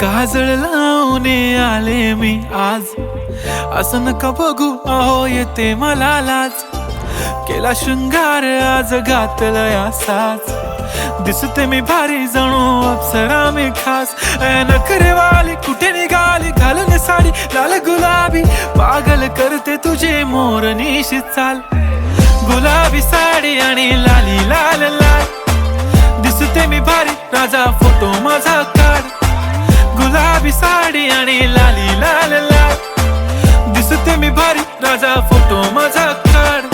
काजळ लावून आले मी आज, असं नका बघू अहो येते मला लाज. केला शृंगार आज घातला साज, दिसते मी भारी जणू अप्सरा मी खास. नखरेवाली कुठे निघाली घालून साडी लाल गुलाबी, पागल करते तुझे मोरनीशी चाल. गुलाबी साडी आणि लाली लाल लाल, दिसते मी भारी राजा फोटो माझा काढ. गुलाबी साडी आणि लाली लाल लाल, दिसते मी भारी राजा फोटो माझा काढ.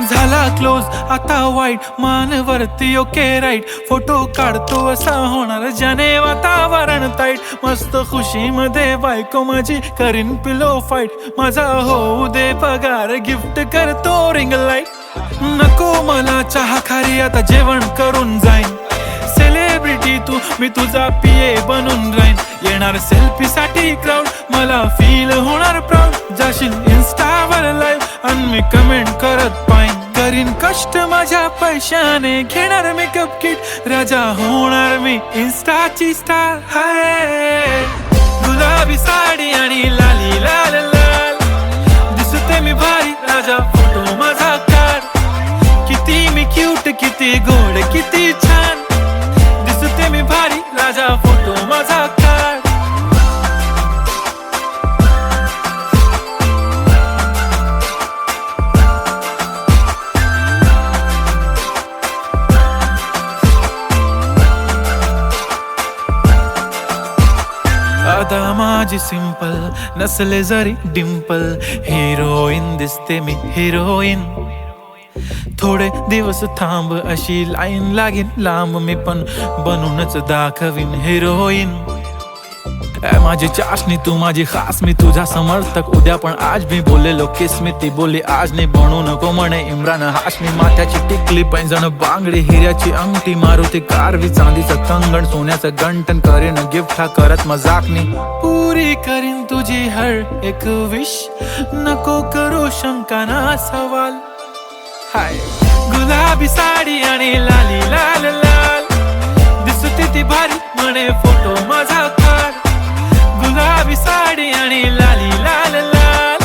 झाला क्लोज आता वाईट, मान वरती ओके राईट. फोटो काढतो असा होणार ज्याने वातावरण ताईट. मस्त खुशी मध्ये बायको माझी करीन पिलो फाईट. माझा होऊ दे पगार गिफ्ट करतो रिंग लाईट. नको मला चहा खारी आता जेवण करून जाईन. सेलिब्रिटी तू मी तुझा पिये बनून राहीन. येणार सेल्फी साठी क्राऊड मला फील होणार प्राऊड. जाशील इन्स्टावर लाईव्ह आणि मी कमेंट करत पाईन. करीन कष्ट माझ्या पैशाने घेणार मेकअप किट. राजा होणार मी इन्स्टाची स्टार. हाय गुलाबी साडी आणि लाली लाल लाल, दिसते मी भारी राजा फोटो माझा काढ. किती मी क्यूट किती गोड किती छान, दिसते मी भारी राजा फोटो माझा काढ. आता माझी सिंपल नसले जरी डिंपल, हिरोईन दिसते मी हिरोईन. थोडे दिवस थांब अशी लाईन लागेल लांब, मी पण बनूनच दाखवीन हिरोईन. माझी चाशनी तू माझी खास, मी तुझा समर्थक उद्या पण आज मी बोललेलो किस मी. ती बोलली आज नाही बनू नको म्हणे इम्रान हाशमी. माथ्याची टिकली पैंजण बांगडी हिऱ्याची अंगठी, मारुती कारवी चांदीचं कंगण सोन्याचं गंटन. करीन गिफ्ट हा करत मजाकनी, पुरी करीन तुझी हर एक विश. नको करू शंका ना सवाल. हाय गुलाबी साडी आणि लाली लाल लाल, दिसते ती भारी म्हणे फोटो माझा काढ. गुलाबी साडी आणि लाली लाल लाल,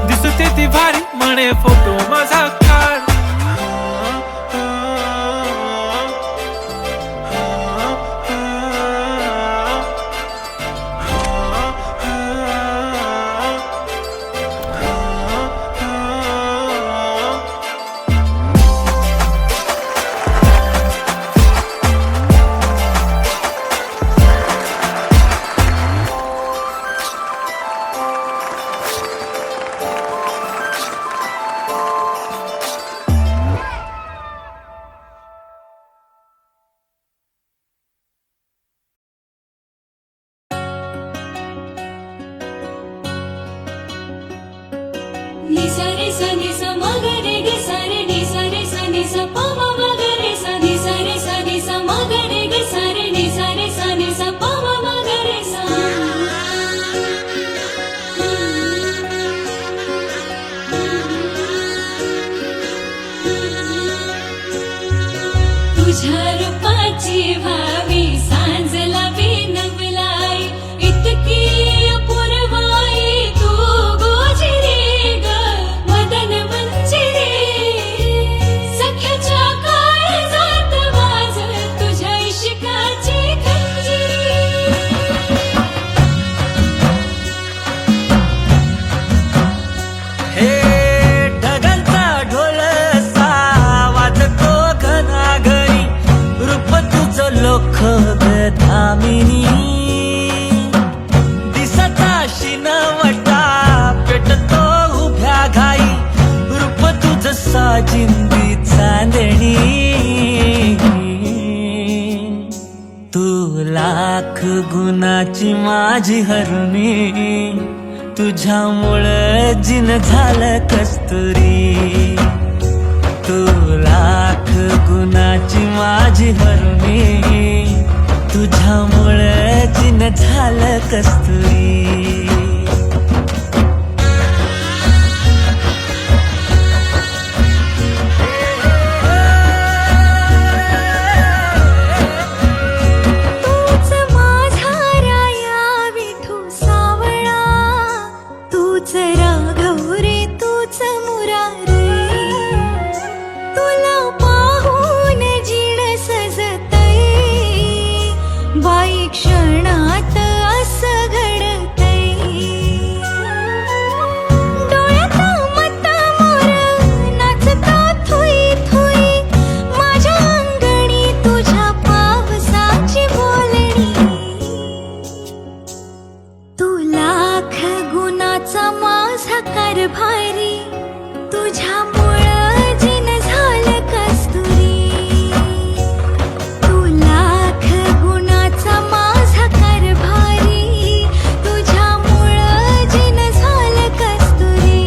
दिसते ती भारी म्हणे फोटो माझा काढ. नि सा रे सा नि सा म ग रे ग सा रे नि सा रे सा नि सा प म म ग रे सा नि सा रे सा नि सा म ग रे ग सा रे नि सा रे सा नि सा प म म ग रे सा. तुझ्या रूपाची भावी सांजला बिनवलाई, इतकी अपूर्वाई तू गोजिरी ग मदन मंजिरी. सख्याच्या काळजात वाज तुझ्या इश्काची खंजिरी. हे ढगांचा ढोल वाजतो घनाघरी, रूप तुझं लोख धामिनी. दिसता शिनवटा पेटतो उभ्या घाई, रूप तुझं साजिंदी चांदणी. तू लाख गुणाची माझी हरुणी, तुझ्यामुळं जिन झालं कस्तुरी. तू लाख गुणाची माझी हरुणी, तुझ्यामुळं जिन झालं कस्तुरी. तूच माझा राया विठू सावळा, तूच राघव रे तूच मुरारी. तुला पाहून जीण सजतय, बाई क्षणात असं घडतय. डोळ्यात मत मोर नाचता थुई थुई, माझ्या अंगणी तुझ्या पावसाची बोलणी. तू लाख गुणाचा माझा कारभारी, तुझ्यामुळं जिन झालं कस्तुरी. तू लाख गुणाचा माझा कारभारी, तुझ्यामुळं जिन झालं कस्तुरी.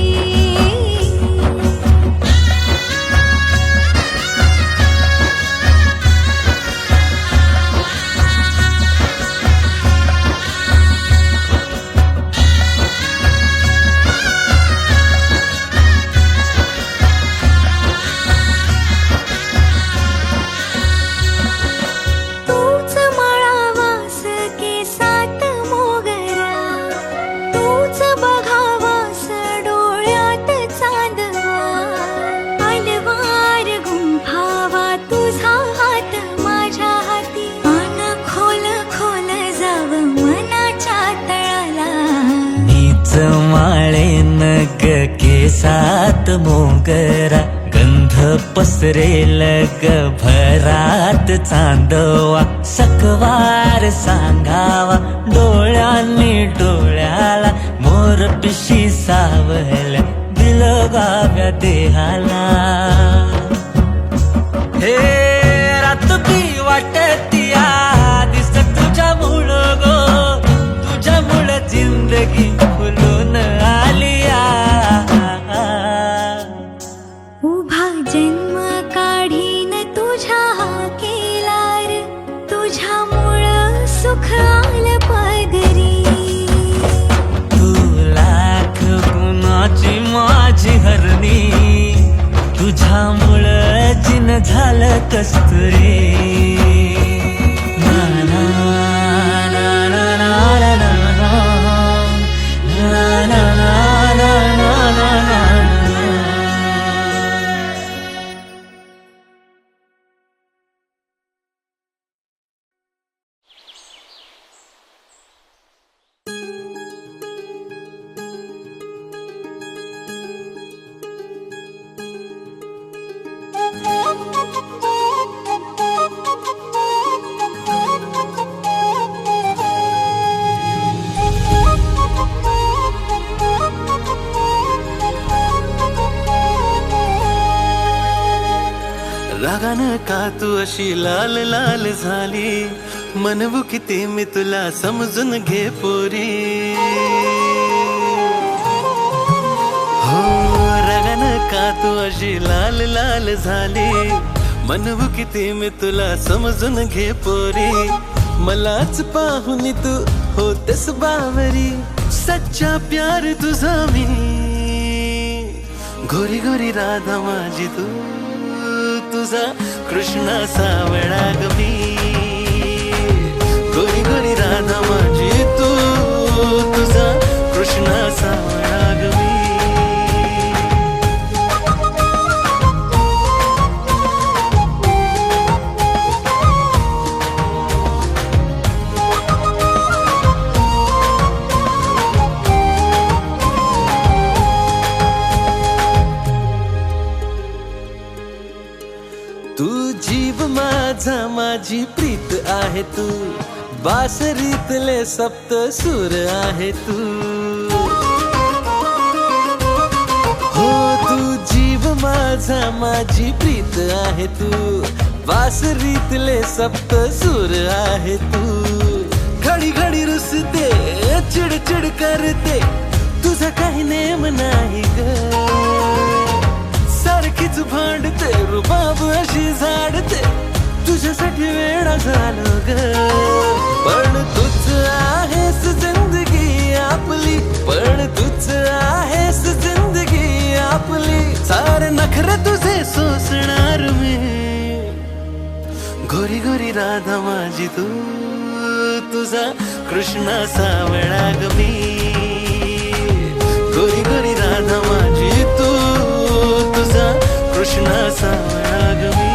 तूच मळावास केसात मोगरा, तूच बघावास डोळ्यात चांदवा. अलवार गुंफावा तुझा हात माझ्या हाती, मन खोल खोल जाव मनाच्या तळाला. नीच माळेन ग केसात मोगरा, गंध पसरेल ग भरात चांदवा. सकवार सांगावा डोळ्यांनी डोळ्याला, मोर पिशी सावल्या बिलगाव्या देहाला. हे रात बी वाटतिया दिस तुझ्या मुळ गो, तुझ्या मुळ जिंदगी फुलून आलिया. उभा जन्म काढीन तुझ्या केलार, तुझ्यामुळं सुख आलं पदरी. तू लाख गुणाची माझी हरणी, तुझ्यामुळं जिन झालं कस्तुरी. ना ना ना ना ना ना ना ना ना ना ना ना ना ना. रागानं का तू अशी लाल लाल झाली, म्हणवू किती मी तुला समजून घे पोरी. हो रागानं का तू अशी लाल लाल झाली, म्हणवू किती मी तुला समजून घे पोरी. मलाच पाहून तू होतेस बावरी, सच्चा प्यार तुझा मी. गोरी गोरी राधा माझी तू, तुझा कृष्णा सावळा ग मी. गोरी गोरी राधा माझी तू, तुझा कृष्णा सावळा ग मी. तू जीव माझा माझी प्रीत आहे तू, बासरीतले सप्त सूर आहे तू. हो तू जीव माझा माझी प्रीत आहे तू, बासरीतले सप्त सूर आहे तू. घडी घडी रुसते चिडचिड करते, तुझा काही नेम नाही ग. सारखीच भांडते रुबाब अशी झाडते, तुझ्यासाठी वेळा झालो ग. पण तूच आहेस जिंदगी चेहरे तुझे सोसणार मी गोरी गोरी राधा माझी तू तुझा कृष्णा सावळा ग मी गोरी गोरी राधा माझी तू तुझा कृष्णा सावळा ग मी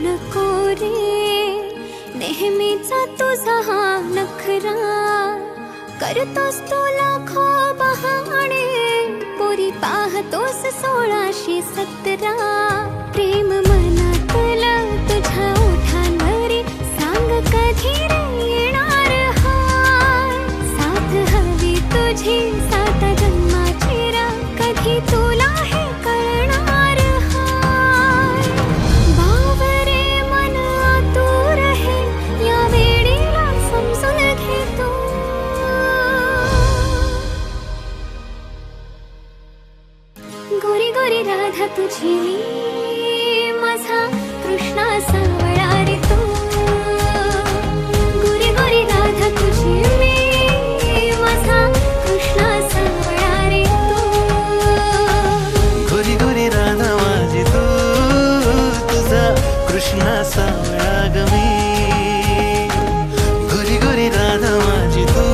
नको रे नेहमीचा तुझा हा नखरा करतोस तू लाखो बहाणे पोरी पाहतोस 1617 प्रेम मनातलं तुझ्या ओठांवरी सांग कधी रे येणार हाय साथ हवी तुझी 7 जन्माची रा कधी तुला हे कळणार हाय बावरे मन आतुर हे या वेळेला समजून घे तू गोरी गोरी राधा तुझी मी माझा कृष्णा सावळा रे तू गोरी गोरी राधा तुझी मी माझा कृष्णा सावळा रे तू गोरी गोरी राधा माझी तू तुझा कृष्णा सावळा ग मी गोरी गोरी राधा माझी तू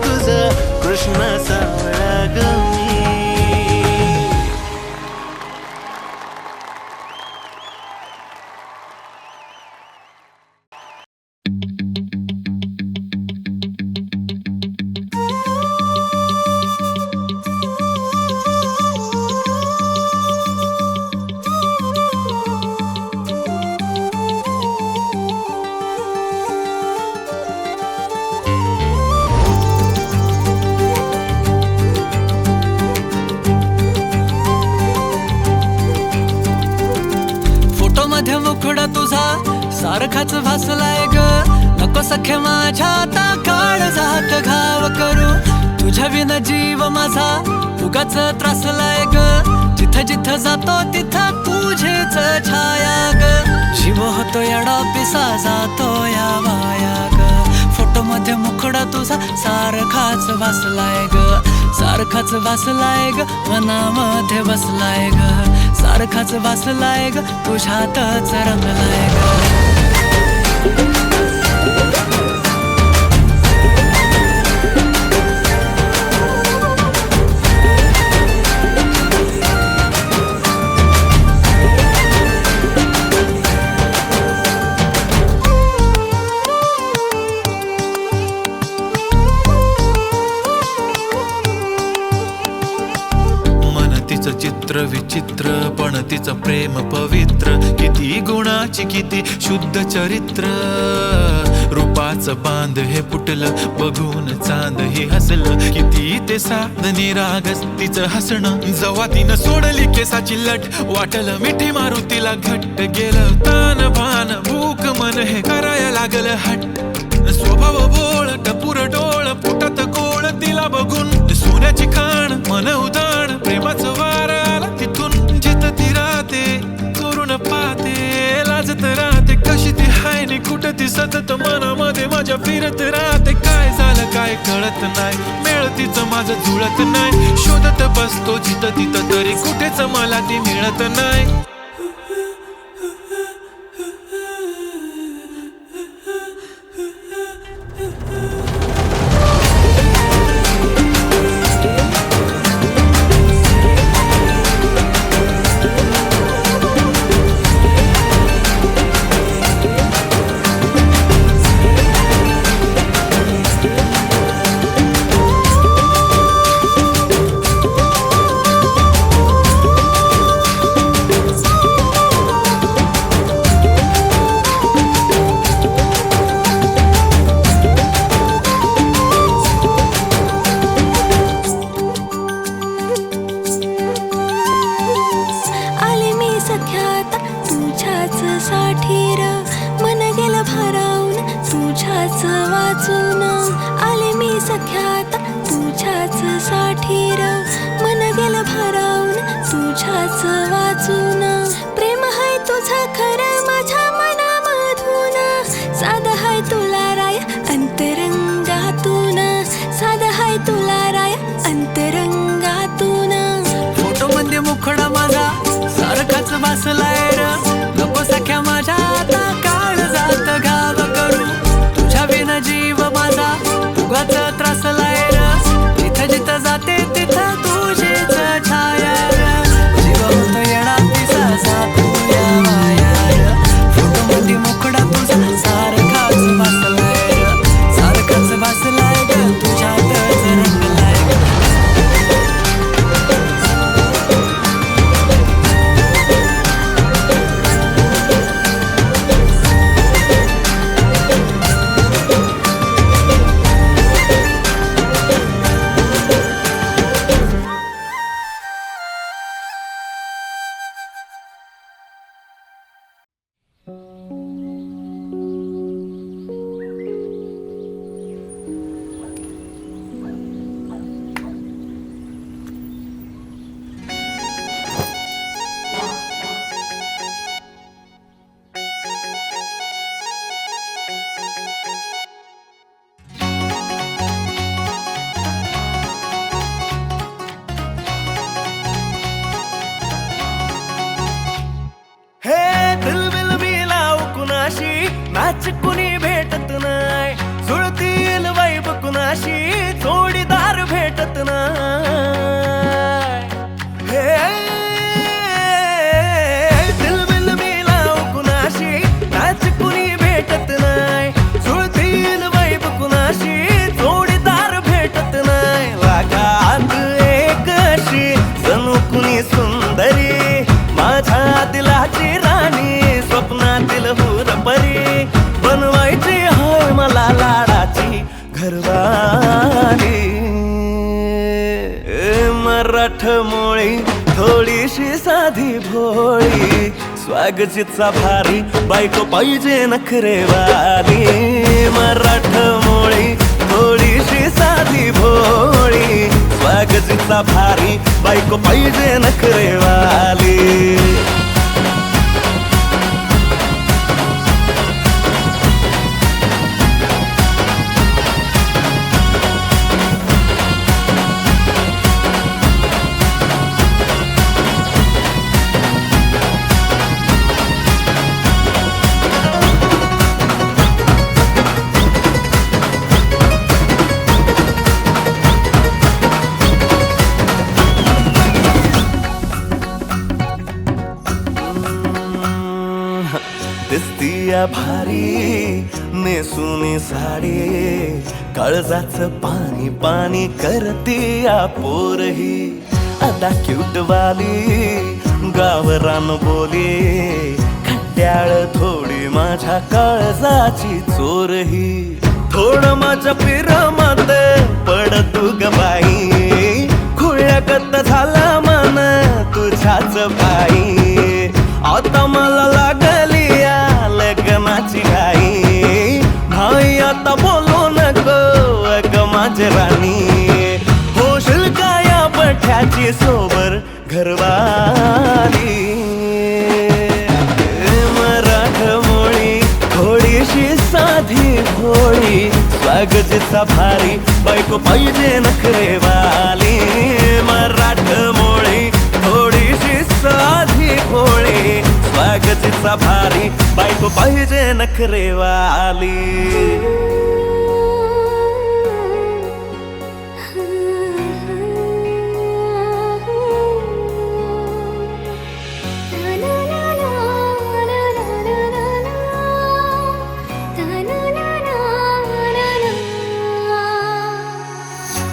तुझा कृष्णा सावळा ग मी मध्ये मुखडा तुझा सारखाच भासलाय ग नको सखे माझ्या आता काळ जात घाव करू तुझ्या विन जीव माझा उगाच त्रासलाय ग जिथं जिथं जातो तिथं तुझेच छाया ग जीव होतो येडा पिसा जातो या माया ग फोटो मध्ये मुखडा तुझा सारखाच भासलाय ग सारखाच भासलाय ग मनामध्ये बसलाय ग सारखाच वासलाय ग तुझ्यातच रंगलाय ग चित्र विचित्र पण तिचं प्रेम पवित्र किती गुणाची किती शुद्ध चरित्र रूपाचं बांध हे फुटलं बघून चांद हे हसलं किती ते साधनी रागस तिचं हसणं जवा तिनं सोडली केसाची लट वाटलं मिठी मारुतीला घट्ट गेलं तान भान भूक मन हे करायला लागलं हट स्वभाव बोळ टपुर डोळ पोटात गोळ तिला बघून सोन्याची खाण मन उदाण प्रेमाचं वार आला तिथून जिथं ती राहते करून पाहते लाजत राहते कशी ती हाय नि कुठं ती सतत मनामध्ये माझ्या फिरत राहते काय झालं काय कळत नाही मेळ तिचं माझं जुळत नाही शोधत बसतो जिथं तिथं तरी कुठेच मला ती मिळत नाही मराठमोळी थोडीशी साधी भोळी स्वागतीचा भारी बायको पाहिजे नखरेवाली मराठमोळी थोडीशी साधी भोळी स्वागतीचा भारी बायको पाहिजे नखरेवाली दिसतीया भारी नेसुनी साडी काळजाच पाणी पाणी करतीया पोरही आता क्यूट वाली गावरान बोली खट्याळ थोडी माझ्या काळजाची चोरही थोडं माझ्या पिरमत पड तू ग बाई खुळ्यागत झाला मन तुझ्याच बाई आता मला लागली या लग्नाची घाई भाई आता बोलू नको अग माझी राणी होशील का या बठ्याची सोबर घरवाली मराठमोळी थोडीशी साधी भोळी स्वागतीचा भारी बायको पाहिजे नखरेवाली मराठमोळी थोडीशी साधी भोळी स्वागतीचा भारी बायको पाहिजे नखरेवाली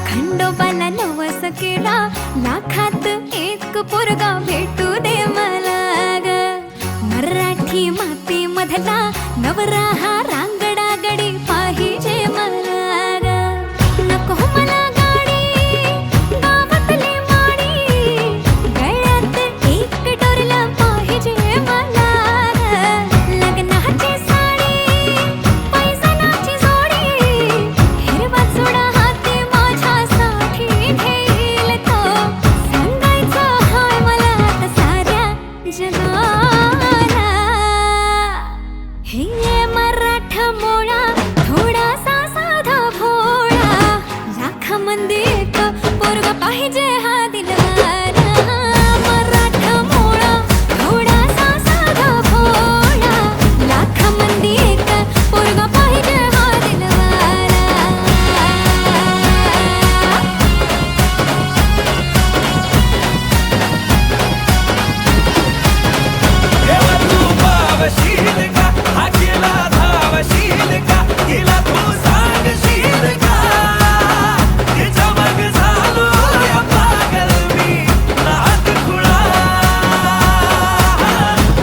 खंडोबाला नवस केला लाखात एक पोरगा भेटू दे मला ग मराठी माती मधला नवरा हा रांगडा गडी पाहिजे मला ग नको मला गाडी गावातली माडी गळ्यात एक डोरला पाहिजे मला ग लग्नाची साडी पैसनाची जोडी हिरवा चुडा हाती माझ्यासाठी घेईल तो सांगायचा हाय मला आता साऱ्या जगाला हे मराठमोळा थोडासा साधा भोळा लाखामध्ये एक पोरगा पाहिजे हा दिलवाला मराठमोळा थोडासा साधा भोळा लाखामध्ये एक पोरगा पाहिजे हा दिलवाला तेव्हा तू पावशील का हा केला धावशील का हिला तू सांगशील का तिच्या मग झालो या पागल मी नाद खुळा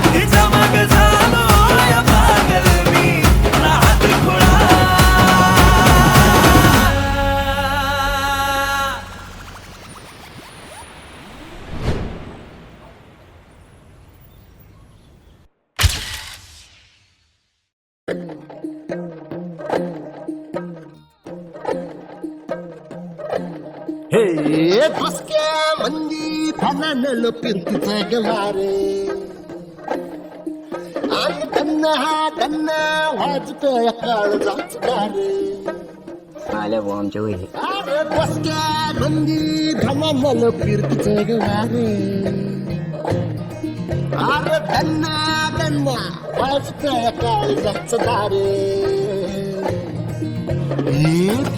तिच्या मग झालो या पागल मी नाद खुळा हे फसक्या मंदी फनानल पिरतीचा गवारे आणि त्यांना हा त्यांना वाजतोय काळ जाच गारे आल्या भाऊ आमच्या वहिनी अरे फसक्या मंदी फनानल पिरतीचा गवारे अरे त्यांना वाजतोय काळ जाच गारे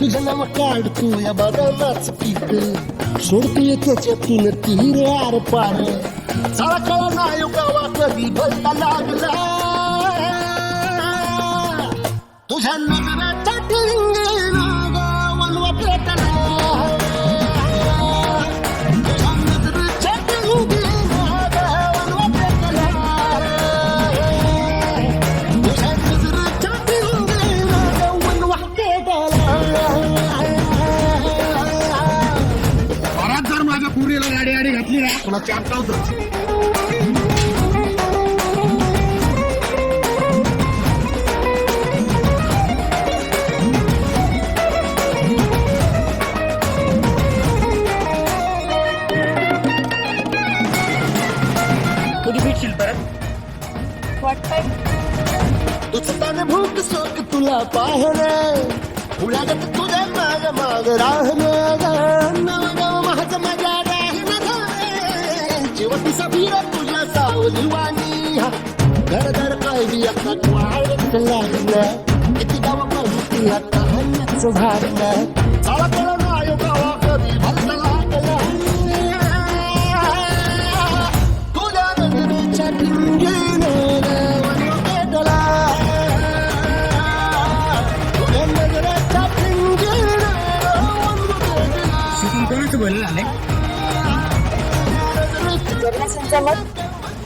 तुझं नाव काढतो या बदामाच पीक सोडतोय त्याच्यातून तीर आर पार चळकळा नाही गावा कधी भलता लागला तुझ्या नगराच्या टिंगेला गावाला पेटला तुझ्या नगराच्या टिंगेला गावाला पेटला तुझ्या नगराच्या टिंगेला गावाला पेटला पुरीला गाडी गाडी घातली ना तुला चापटावतो. कधी भेटशील परत तुझं भूक सोक तुला पाहणं उलागत तुझ्या माग माग राहणं नवगाव माझं मजा राहणं जेवती सभीर तुझ्या सावलीवाणी घर घर काय बी आता वाळत लागलं किती गाव माहिती आता हल्ल्याचं भागलं चाला कळ नाय गावा कधी भरला लागला तुझ्या नजरेच्या टिंगीनं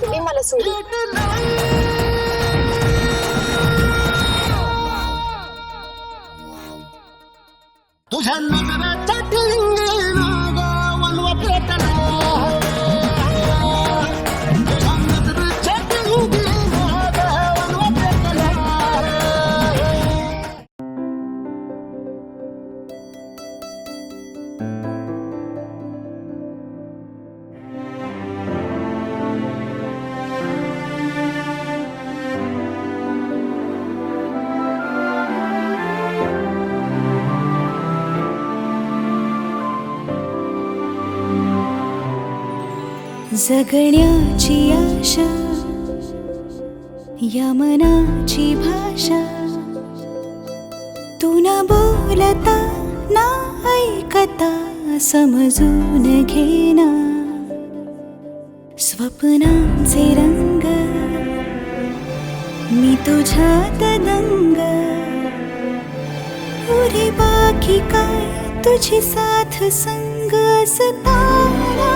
तुम्ही मला सोडून तुझ्या नजरेच्या टिंगीनं वनवा पेटला तुझ्या नजरेच्या टिंगीनं वनवा पेटला. जगण्याची आशा या मनाची भाषा तू न बोलता ना ऐकता समजून घेना स्वप्नांचे रंग मी तुझ्यात दंग उरे बाकी काय तुझी साथ संग असताना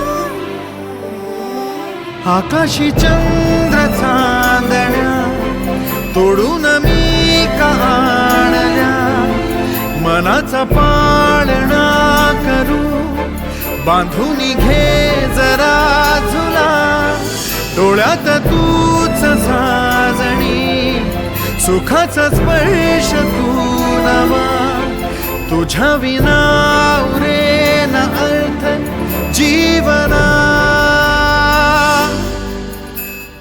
आकाशी चंद्र चांदण्या तोडून मी का आणल्या मनाचा पाळणा करू बांधून घे जरा झुला डोळ्यात तूच साजणी सुखाचा स्पर्श तू नवा तुझ्या विना उरे ना अर्थ जीवना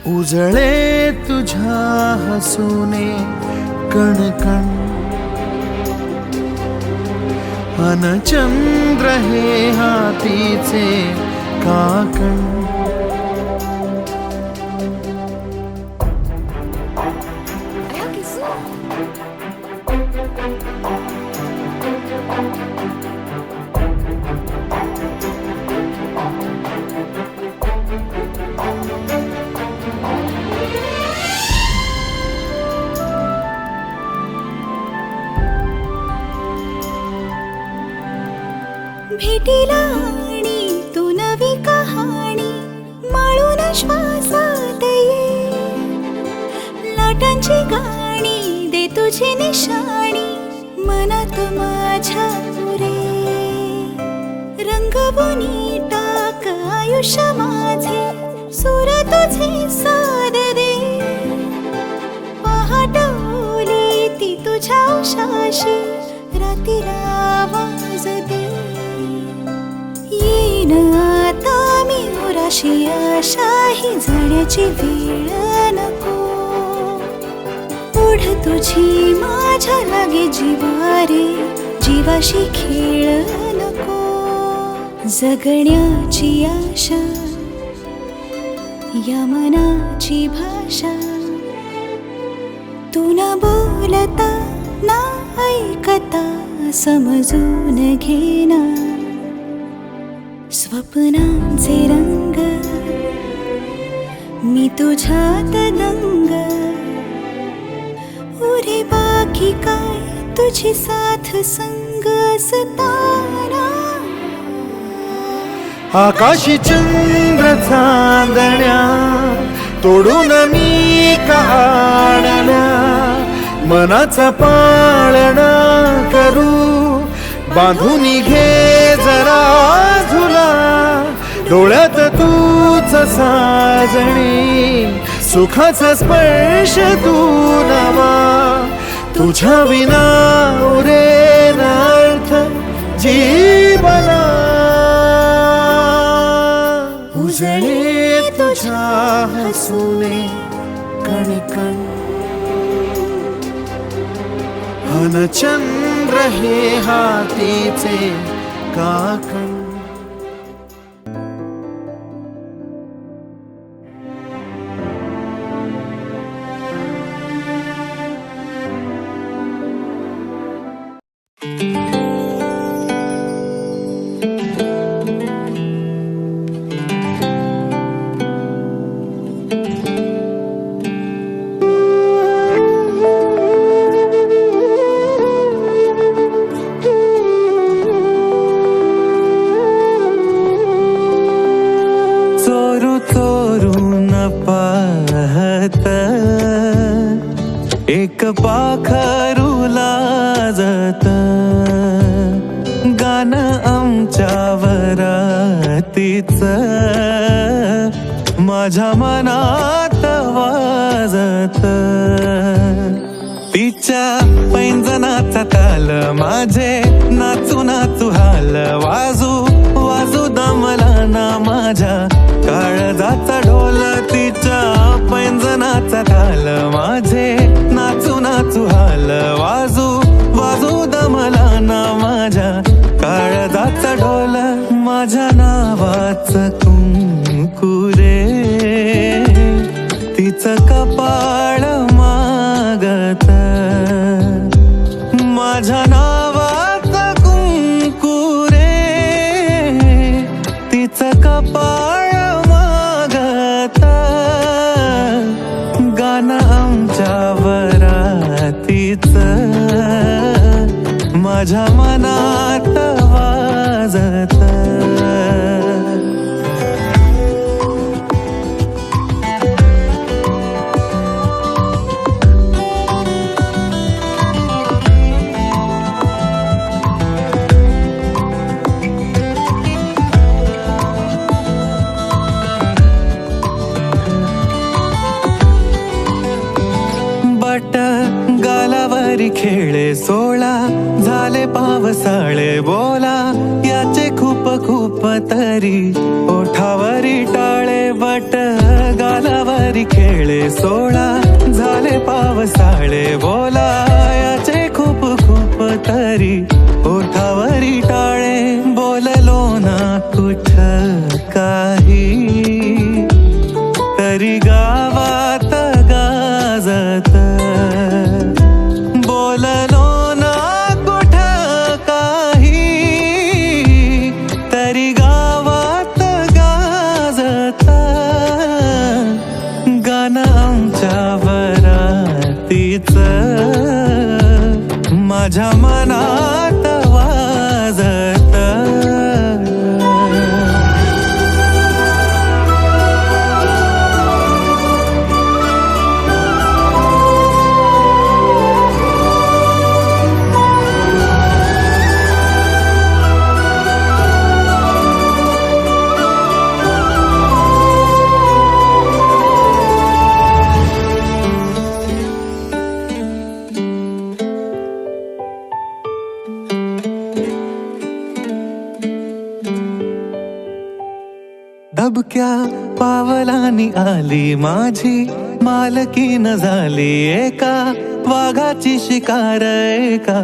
उजळे तुझ्या हसूने कणकण अन चंद्र हे हातीचे काकण भेटीला आणि तू नवी कहाणी माळून श्वासात ये लाटांची गाणी दे तुझी निशाणी मनात माझ्या रे रंगवून टाक आयुष्य माझे सूर तुझे सार दे पहाटवली ती तुझ्या उशाशी रातीला आवाज दे येईन आता मी उराशी आशाही जाण्याची वेळ नको पुढ तुझी माझ्या लागे जीवारे जीवाशी खेळ नको जगण्याची आशा या मनाची भाषा तू न बोलता ना ऐकता समजून घेना स्वप्नांचे रंग मी तुझ्यात दंग उरे बाकी काय तुझी साथ संग असताना आकाशी चंद्र चांदण्या तोडून मी का आणल्या मनाचा पाळणा करू बांधून घे जरा झुला डोळ्यात तूच साजणी, सुखाचा स्पर्श तू नवा, तुझ्या विना उरेना अर्थ जीवना. उजळे तुझ्या हसूने कणकण, हन चंद्र हे हातीचे काकण. एक पाखरू लाजत, गाणं आमच्या वरातीच माझ्या मनात वाजत. तिच्या पैंजनाचा ताल माझे नाचू नाचू हाल, वाजू वाजू दमला ना माझ्या काळजाचा ढोल. तिच्या पैंजनाचा ताल माझे नाचू नाचू हाल, वाजू वाजू दमला ना माझ्या काळजाचा ढोल. माझ्या नावाचं कुंकू रे तिचं कपाळ मागत, माझ्या नावाचं कुंकू रे तिचं कपाळ मागत. गाणं आमच्या वरातीच माझ्या मनात वाजत. गालावरी खेळे सोळा, झाले पावसाळे बोला, याचे खूप खूप तरी ओठावरी टाळे. बट गालावरी खेळे सोळा, झाले पावसाळे बोला, याचे खूप खूप तरी ओठावरी टाळे. बोललो ना कुठ काही तरी गावात गाजत, बोललो ना कुठ काही तरी गावात गाजत. गाणं आमच्या वरातीच माझ्या मनात वाजत. दबक्या पावलांनी आली माझी मालकीन झाली एका वाघाची शिकार, एका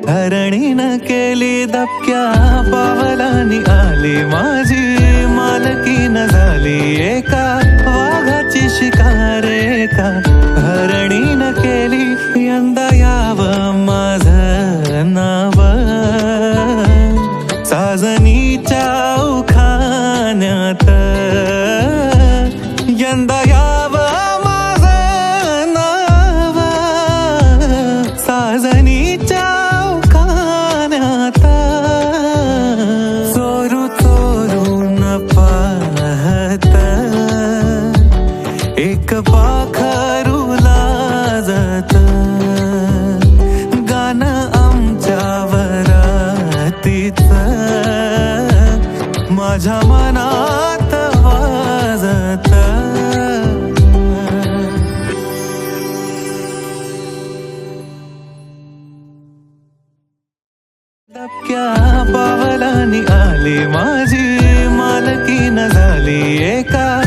हरणीनं केली. दबक्या पावलांनी आली माझी मालकीन झाली एका वाघाची शिकार, एका हरणीनं केली. यंदा यावं माझं नाव साजनीच्या उखाण्यात, यंदा यावं माझं नाव साजनीच्या उखाण्यात. चोरू चोरून पाहत एका